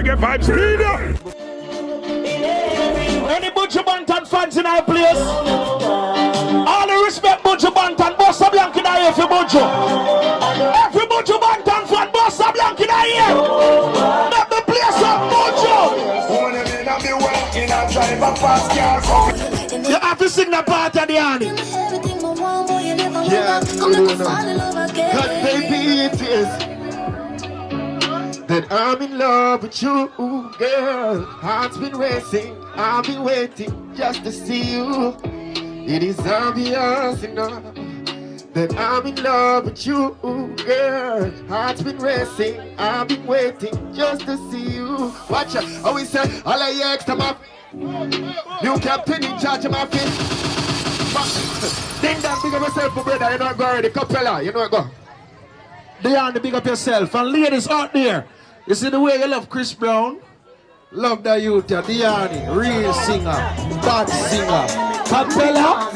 reggae vibes leader. Any Buju Banton fans in our place? All the respect Buju Banton, Bossa Blanca in here for Buju. Every Buju Banton fan, Bossa Blanca in here. Not the place of Buju. You have to sing the part of the honey. Yeah, cause baby it is that I'm in love with you, girl. Heart's been racing, I've been waiting just to see you. It is obvious enough that I'm in love with you, girl. Heart's been racing, I've been waiting just to see you. Watch out, how we say, all I extra my new captain in charge of my fish. Ding that, big up yourself for brother, you know go already, Capella, you know go. Dion, big up yourself. And ladies out there, you see the way you love Chris Brown? Love the youth, Dion, real singer, bad singer. Capella.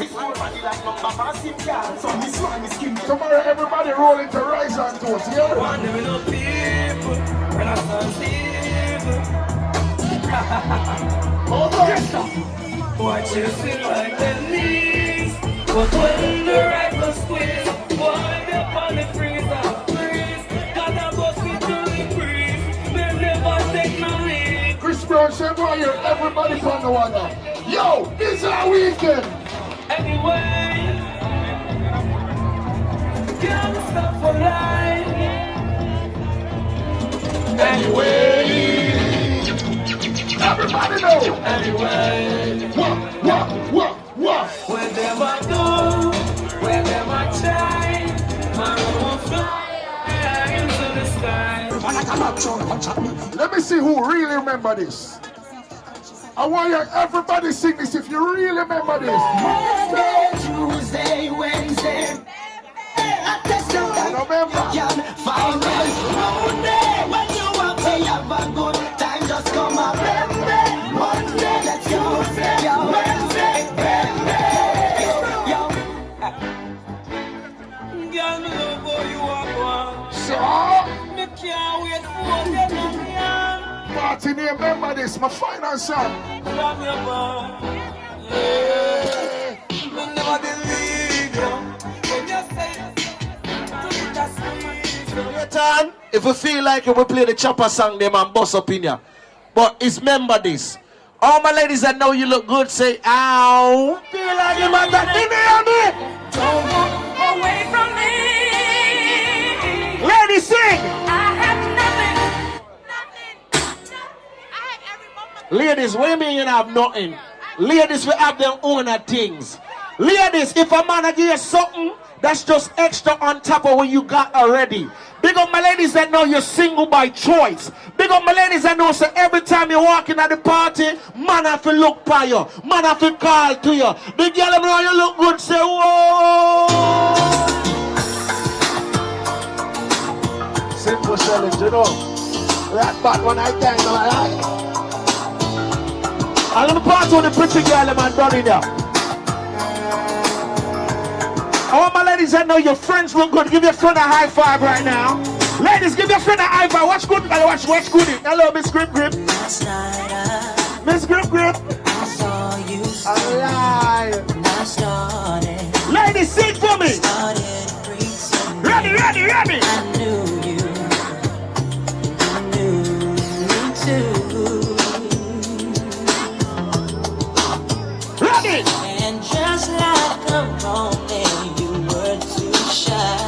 Tomorrow everybody rolling to rise on toast, yeah? Watch you sit like the knees. But when the rifle squeeze, wind up on the freezer, freeze. Gotta go sit to the breeze. They never take no lead. Chris Brown said, why you're everybody from the one now? Yo, this is our weekend. Anyway, can't stop for life. Anyway, everybody know. Anyway, What? where them I go, where them I try, my room fly into the sky. Let me see who really remember this. I want you everybody sing this if you really remember this. Monday, Tuesday, Wednesday. Remember? Monday, when you want to have a good time, just come on. Monday, let's go. Wednesday, girl, me love how you walk. So, Me can't wait for them to party name, remember this, my final song. from your bar. Yeah, me never believe you when you say just Satan, if we feel like it, we play the chopper song, them and boss up in ya. But it's remember this. All my ladies that know you look good, say, ow. Feel like you man that in me. don't walk away from me. Ladies, sing. I have nothing. Ladies, what do you mean you have nothing? Ladies, we have their own things. Ladies, if a man give you something, that's just extra on top of what you got already. Big up my ladies that know you're single by choice. Big up my ladies that know so every time you're walking at the party, man have to look by you. Man have to call to you. The girl know you look good, say whoa. Simple challenge, you know. That bad one I can't know. I'm gonna party with the pretty girl man done in there. All my ladies that know your friends look good, give your friend a high five right now. Ladies, give your friend a high five. Watch good, watch good. Hello, Miss Grip Grip. Miss Grip Grip. I saw you Alive. and I started Ladies, sing for me. preaching. Ready. I knew you knew me too. Ready. And just like a moment, you were too shy,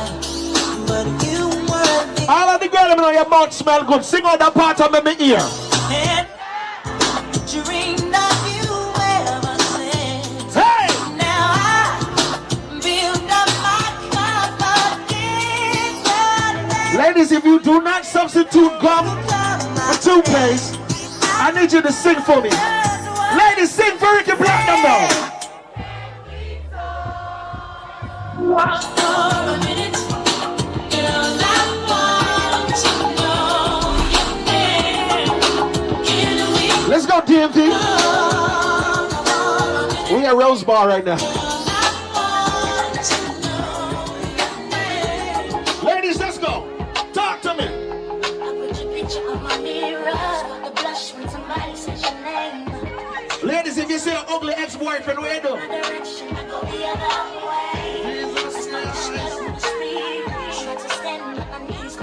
but you were the All of the girls know your mouth smell good. Sing out that part of my ear. and dreamed of you ever since. Hey. Now I build up my confidence. Ladies, if you do not substitute gum for toothpaste, I need you to sing for me. Ladies, sing for Ricky Platinum now. For a minute, girl, I want to know your name. Can we Let's go, DMT. We at Rose Bar right now. Ladies, let's go. Talk to me. put your picture on my mirror? boyfriend, where you do? My direction, I go the other way. Jesus Try Christ. to stand on my knees,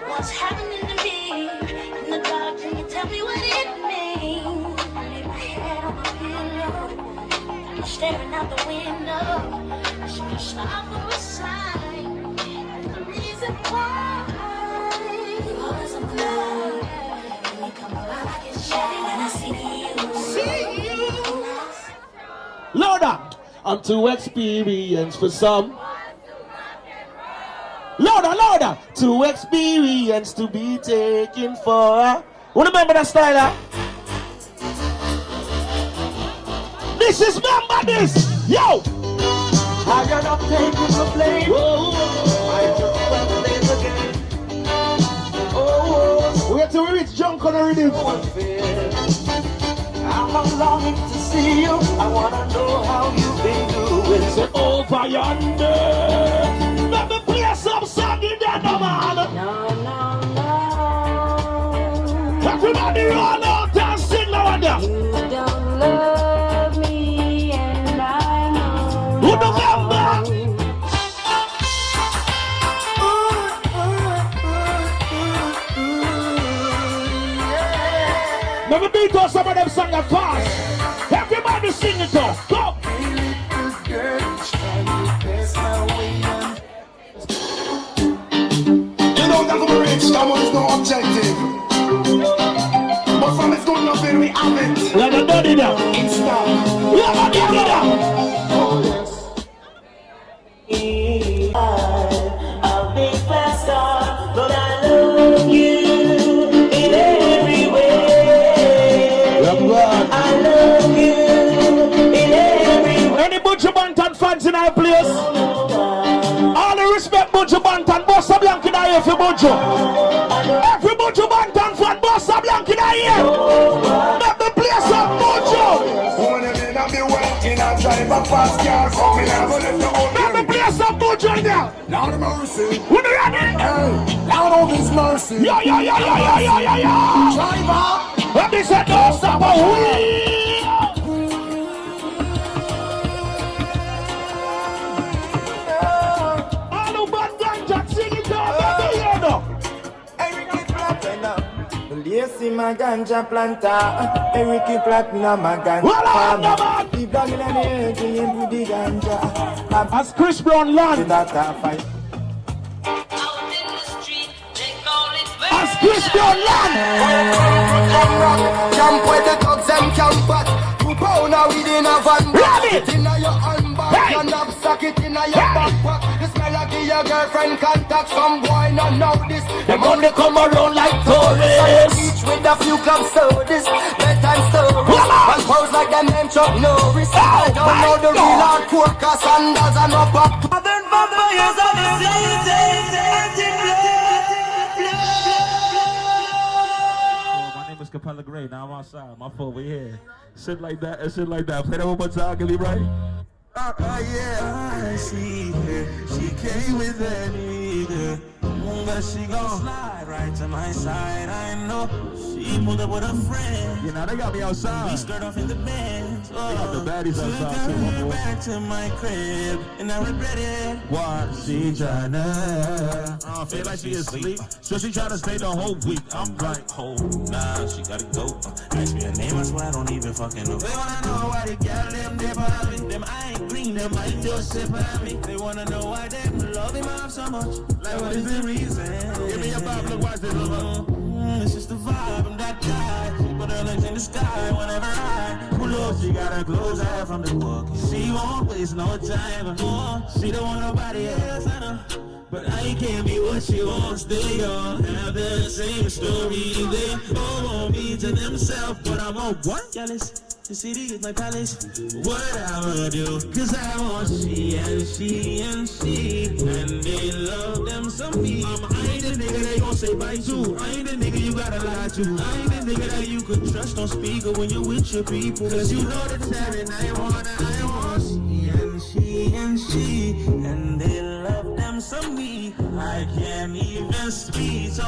what's happening to me? In the dark, can you tell me what it means? I lay my head on my pillow, I'm staring out the window. I should stop for a sign. The reason why, because I'm blind. When you come around, I get shabby when I see you. Louder! I'm too experienced for some. Louder, louder! Too experienced to be taken for. Remember that style, huh? This is Memba this! Yo! I got up taking the blame. I just want to play the game. Oh, Wait till we reach junk on the rhythm. I'm longing to see you. I wanna know how you've been doing. So over yonder, let me play some song in there, no man. No, no. Everybody run out and sing now and there. You don't love me, and I know. Who the Memba? Let me beat up some of them songs that fast. Everybody sing it up. Go. You know that we're rich, that was no objective. But from it's good enough, then we have it. Let me do it now. In stock. Let me do it now. Oh, yes. A big fast star, but I love you in every way. I love you in every way. Any Buju Banton fans in our place? All the respect Buju Banton, Bossa Blanc in our ear for Buju. Every Buju Banton fan, Bossa Blanc in our ear. Let me play some Buju. Woman, I'm in a be working, I drive a fast car. So me never let the old Let me play some Buju in there. Lord of mercy. When you ready? Hey, Lord of his mercy. Yeah. Driver. Let me say don't stop a wheel. All the bad ganja sing it out, let me hear now. Eric Platinum, Lacy my ganja planter. Eric Platinum my ganja Well, I'm the farmer. man. He done in an energy into the ganja. As Chris Brown land, That I fight. Out in the street, they call it as Chris Brown land. Camp where the dogs and camp at. 2 pound now within a van. Ready? It inna your handbag. Hey. Your knapsack it inna your backpack. The smell like your girlfriend contact. Some boy not know this. Them only come around like tourists. Beach with a few club sodas. Bedtime stories. And pose like them name Chuck Norris. I don't know the real hardcore cause sandals and no pop. Modern vampires of the My name is Capella Gray. Now I'm outside. My fault. We here. Shit like that and shit like that. Play that one more time. Get me right. yeah, I see her. She came with that nigga. But she gon' slide right to my side. I know she pulled up with a friend. You know, they got me We outside. skirt off in the bed. They got the baddies Took outside too, my her boy. back to my crib, and I regret it. Why she tryna? I feel like she asleep. So she tryna stay the whole week. I'm like, Oh, nah, she gotta go. Ask me her name, I swear I don't even fucking know. They wanna know why they got them there behind me. Them I ain't green, them I just sit behind me. They wanna know why they love him off so much. Like, what is the reason? give me a vibe. Look, watch this. Look. It's just the vibe, I'm that guy. She put her legs in the sky whenever I pull up. She got her clothes out from the walk. She won't waste no time. She don't want nobody else, I know. But I can't be what she wants. They all have the same story. They all want me to themselves, but I'm all what? Jealous. The city is my palace. What I would do, cause I want she and she and she. And they love them some me. I ain't the nigga they gon' say bye to. I ain't the nigga you gotta lie to. I ain't the nigga that you could trust on speaker when you're with your people. Cause you know the time and I want she and she and she. And they love them some me. I can't even speed, so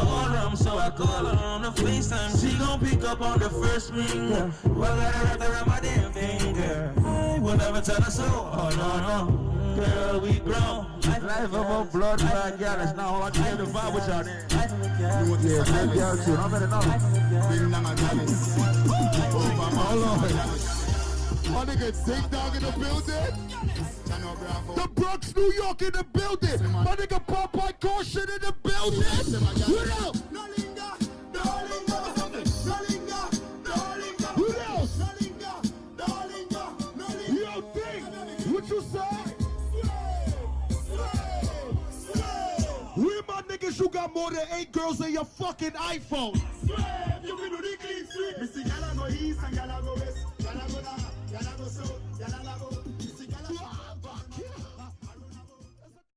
so I call her on the FaceTime. She gon' pick up on the first ring. Well, I gotta wrap around my damn finger. I will never tell her so. Oh no, girl, we grown. Life of a blood bag, yeah, that's not all I came to vibe with y'all there. Yeah, same girl too. I better know. Hold on. My nigga Take Dog in the building. The Bronx, New York in the building. My nigga Popeye Caution in the building. What else? Who else? Yo, Ding, what you say? We my niggas, you got more than 8 girls in your fucking iPhone. You can do the clean sweep. Missy, y'all go east and y'all go west. Y'all go down, y'all go south, y'all go